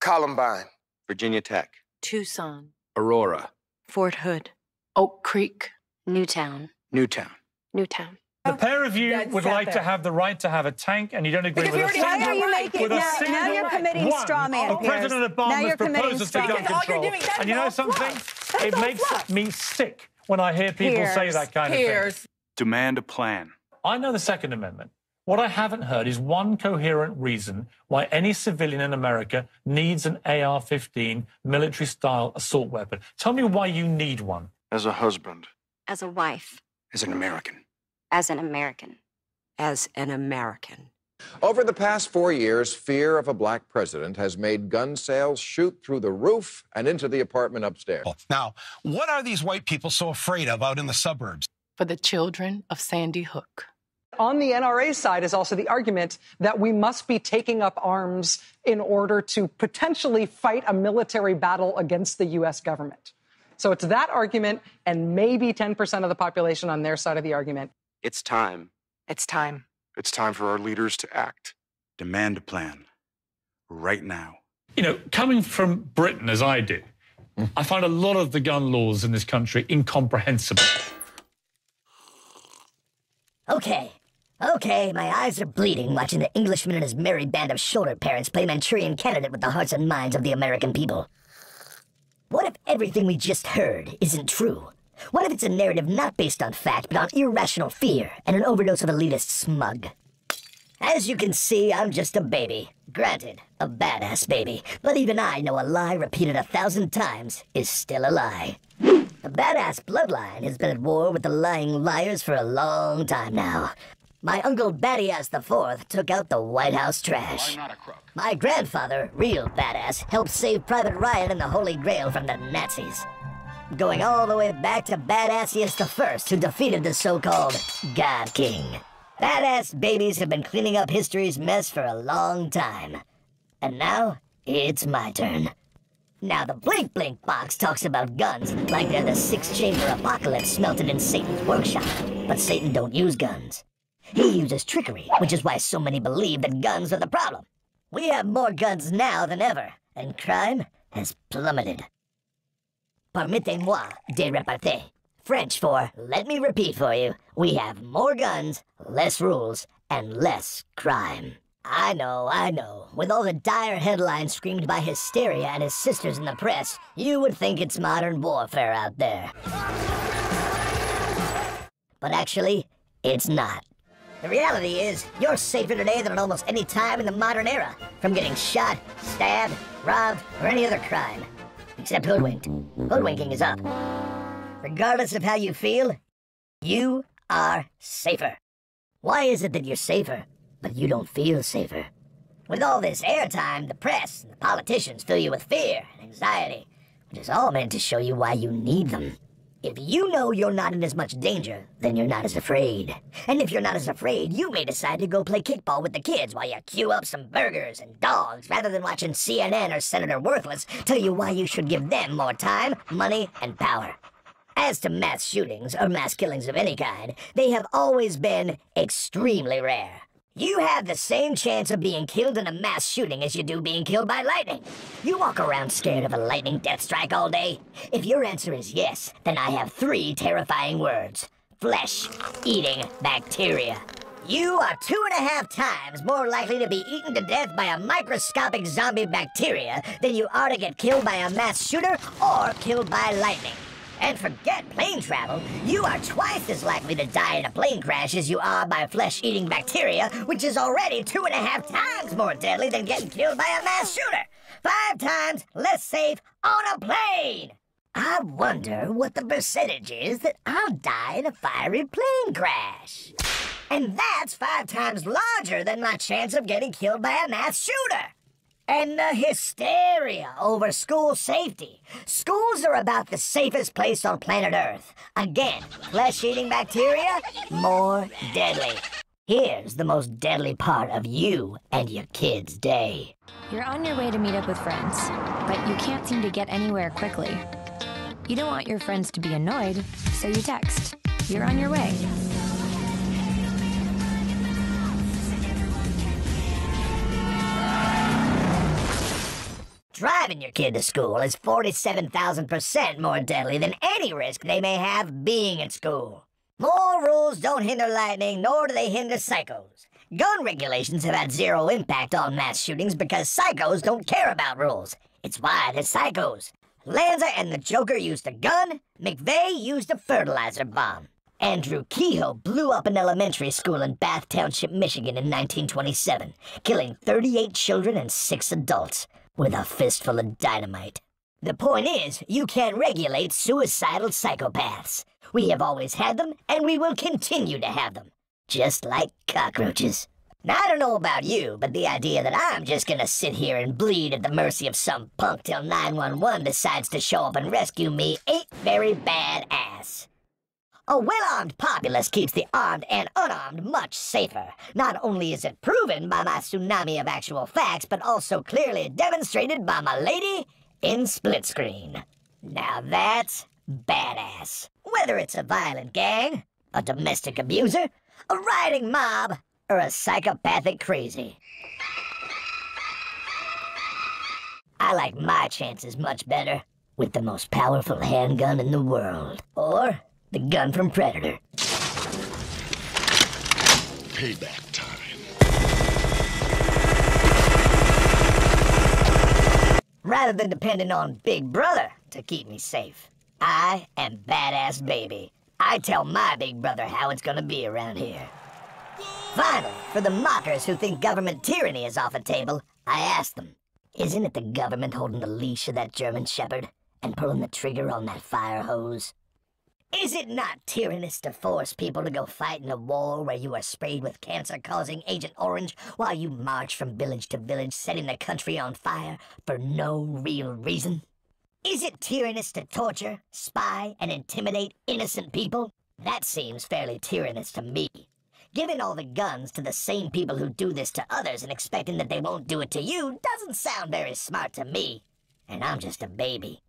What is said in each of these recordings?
Columbine. Virginia Tech. Tucson. Aurora. Fort Hood. Oak Creek. Newtown. Newtown. Newtown. The pair of you would like to have the right to have a tank, and you don't agree with a single... Why are you making... Now you're committing straw man, of President Obama's proposals to gun control. And you know something? It makes me sick when I hear people say that kind of thing. Demand a plan. I know the Second Amendment. What I haven't heard is one coherent reason why any civilian in America needs an AR-15 military-style assault weapon. Tell me why you need one. As a husband. As a wife. As an American. As an American. As an American. Over the past 4 years, fear of a black president has made gun sales shoot through the roof and into the apartment upstairs. Now, what are these white people so afraid of out in the suburbs? For the children of Sandy Hook. On the NRA side is also the argument that we must be taking up arms in order to potentially fight a military battle against the U.S. government. So it's that argument and maybe 10% of the population on their side of the argument. It's time. It's time. It's time for our leaders to act. Demand a plan. Right now. You know, coming from Britain, as I do, I find a lot of the gun laws in this country incomprehensible. Okay, my eyes are bleeding watching the Englishman and his merry band of shoulder parents play Manchurian candidate with the hearts and minds of the American people. What if everything we just heard isn't true? What if it's a narrative not based on fact, but on irrational fear and an overdose of elitist smug? As you can see, I'm just a baby. Granted, a badass baby. But even I know a lie repeated 1,000 times is still a lie. The badass bloodline has been at war with the lying liars for a long time now. My uncle Badass IV took out the White House trash. My grandfather, real badass, helped save Private Ryan and the Holy Grail from the Nazis. Going all the way back to Badassiest I, who defeated the so-called God King. Badass babies have been cleaning up history's mess for a long time. And now, it's my turn. Now the Blink Blink box talks about guns like they're the six-chamber apocalypse smelted in Satan's workshop. But Satan don't use guns. He uses trickery, which is why so many believe that guns are the problem. We have more guns now than ever, and crime has plummeted. Permettez-moi de repartir. French for, let me repeat for you, we have more guns, less rules, and less crime. I know. With all the dire headlines screamed by Hysteria and his sisters in the press, you would think it's modern warfare out there. But actually, it's not. The reality is, you're safer today than at almost any time in the modern era, from getting shot, stabbed, robbed, or any other crime. Except hoodwinked. Hoodwinking is up. Regardless of how you feel, you are safer. Why is it that you're safer, but you don't feel safer? With all this airtime, the press and the politicians fill you with fear and anxiety, which is all meant to show you why you need them. If you know you're not in as much danger, then you're not as afraid. And if you're not as afraid, you may decide to go play kickball with the kids while you queue up some burgers and dogs, rather than watching CNN or Senator Worthless tell you why you should give them more time, money, and power. As to mass shootings or mass killings of any kind, they have always been extremely rare. You have the same chance of being killed in a mass shooting as you do being killed by lightning. You walk around scared of a lightning death strike all day? If your answer is yes, then I have 3 terrifying words. Flesh-eating bacteria. You are 2.5 times more likely to be eaten to death by a microscopic zombie bacteria than you are to get killed by a mass shooter or killed by lightning. And forget plane travel, you are twice as likely to die in a plane crash as you are by flesh-eating bacteria, which is already 2.5 times more deadly than getting killed by a mass shooter. 5 times less safe on a plane. I wonder what the percentage is that I'll die in a fiery plane crash. And that's 5 times larger than my chance of getting killed by a mass shooter. And the hysteria over school safety. Schools are about the safest place on planet Earth. Again, flesh-eating bacteria, more deadly. Here's the most deadly part of you and your kid's day. You're on your way to meet up with friends, but you can't seem to get anywhere quickly. You don't want your friends to be annoyed, so you text. You're on your way. driving your kid to school is 47,000% more deadly than any risk they may have being in school. More rules don't hinder lightning, nor do they hinder psychos. Gun regulations have had zero impact on mass shootings because psychos don't care about rules. It's why they're psychos. Lanza and the Joker used a gun, McVeigh used a fertilizer bomb. Andrew Kehoe blew up an elementary school in Bath Township, Michigan in 1927, killing 38 children and 6 adults with a fistful of dynamite. The point is, you can't regulate suicidal psychopaths. We have always had them, and we will continue to have them. Just like cockroaches. Now, I don't know about you, but the idea that I'm just gonna sit here and bleed at the mercy of some punk till 911 decides to show up and rescue me ain't very badass. A well-armed populace keeps the armed and unarmed much safer. Not only is it proven by my tsunami of actual facts, but also clearly demonstrated by my lady in split screen. Now that's badass. Whether it's a violent gang, a domestic abuser, a rioting mob, or a psychopathic crazy. I like my chances much better with the most powerful handgun in the world. Or the gun from Predator. Payback time. Rather than depending on Big Brother to keep me safe, I am Badass Baby. I tell my big brother how it's gonna be around here. Finally, for the mockers who think government tyranny is off the table, I ask them, isn't it the government holding the leash of that German Shepherd and pulling the trigger on that fire hose? Is it not tyrannous to force people to go fight in a war where you are sprayed with cancer-causing Agent Orange while you march from village to village setting the country on fire for no real reason? Is it tyrannous to torture, spy, and intimidate innocent people? That seems fairly tyrannous to me. Giving all the guns to the same people who do this to others and expecting that they won't do it to you doesn't sound very smart to me. And I'm just a baby.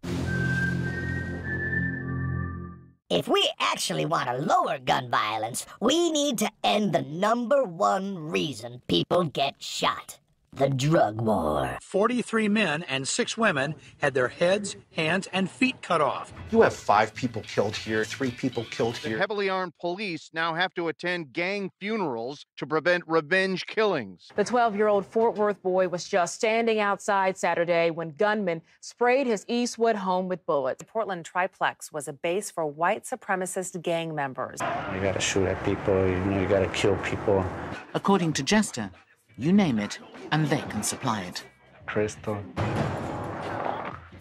If we actually want to lower gun violence, we need to end the #1 reason people get shot. The drug war. 43 men and 6 women had their heads, hands, and feet cut off. You have 5 people killed here, 3 people killed here. The heavily armed police now have to attend gang funerals to prevent revenge killings. The 12-year-old Fort Worth boy was just standing outside Saturday when gunmen sprayed his Eastwood home with bullets. The Portland Triplex was a base for white supremacist gang members. You gotta shoot at people, you gotta kill people. According to Jester, you name it, and they can supply it. Crystal,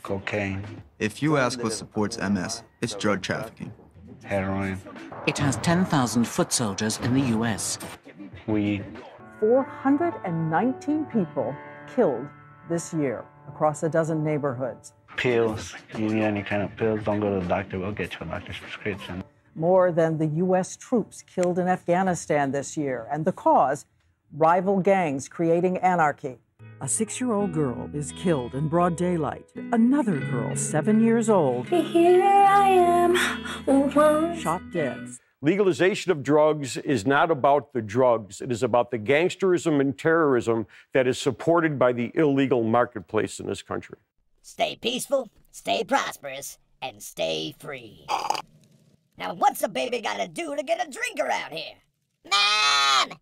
cocaine. If you ask what supports MS, it's drug trafficking. Heroin. It has 10,000 foot soldiers in the U.S. Weed. 419 people killed this year across a dozen neighborhoods. Pills. You need any kind of pills, don't go to the doctor, we'll get you a doctor's prescription. More than the U.S. troops killed in Afghanistan this year. And the cause? Rival gangs creating anarchy. A 6-year-old girl is killed in broad daylight. Another girl, 7 years old, here I am, shot dead. Legalization of drugs is not about the drugs. It is about the gangsterism and terrorism that is supported by the illegal marketplace in this country. Stay peaceful, stay prosperous, and stay free. Now, what's a baby gotta do to get a drink around here? Man!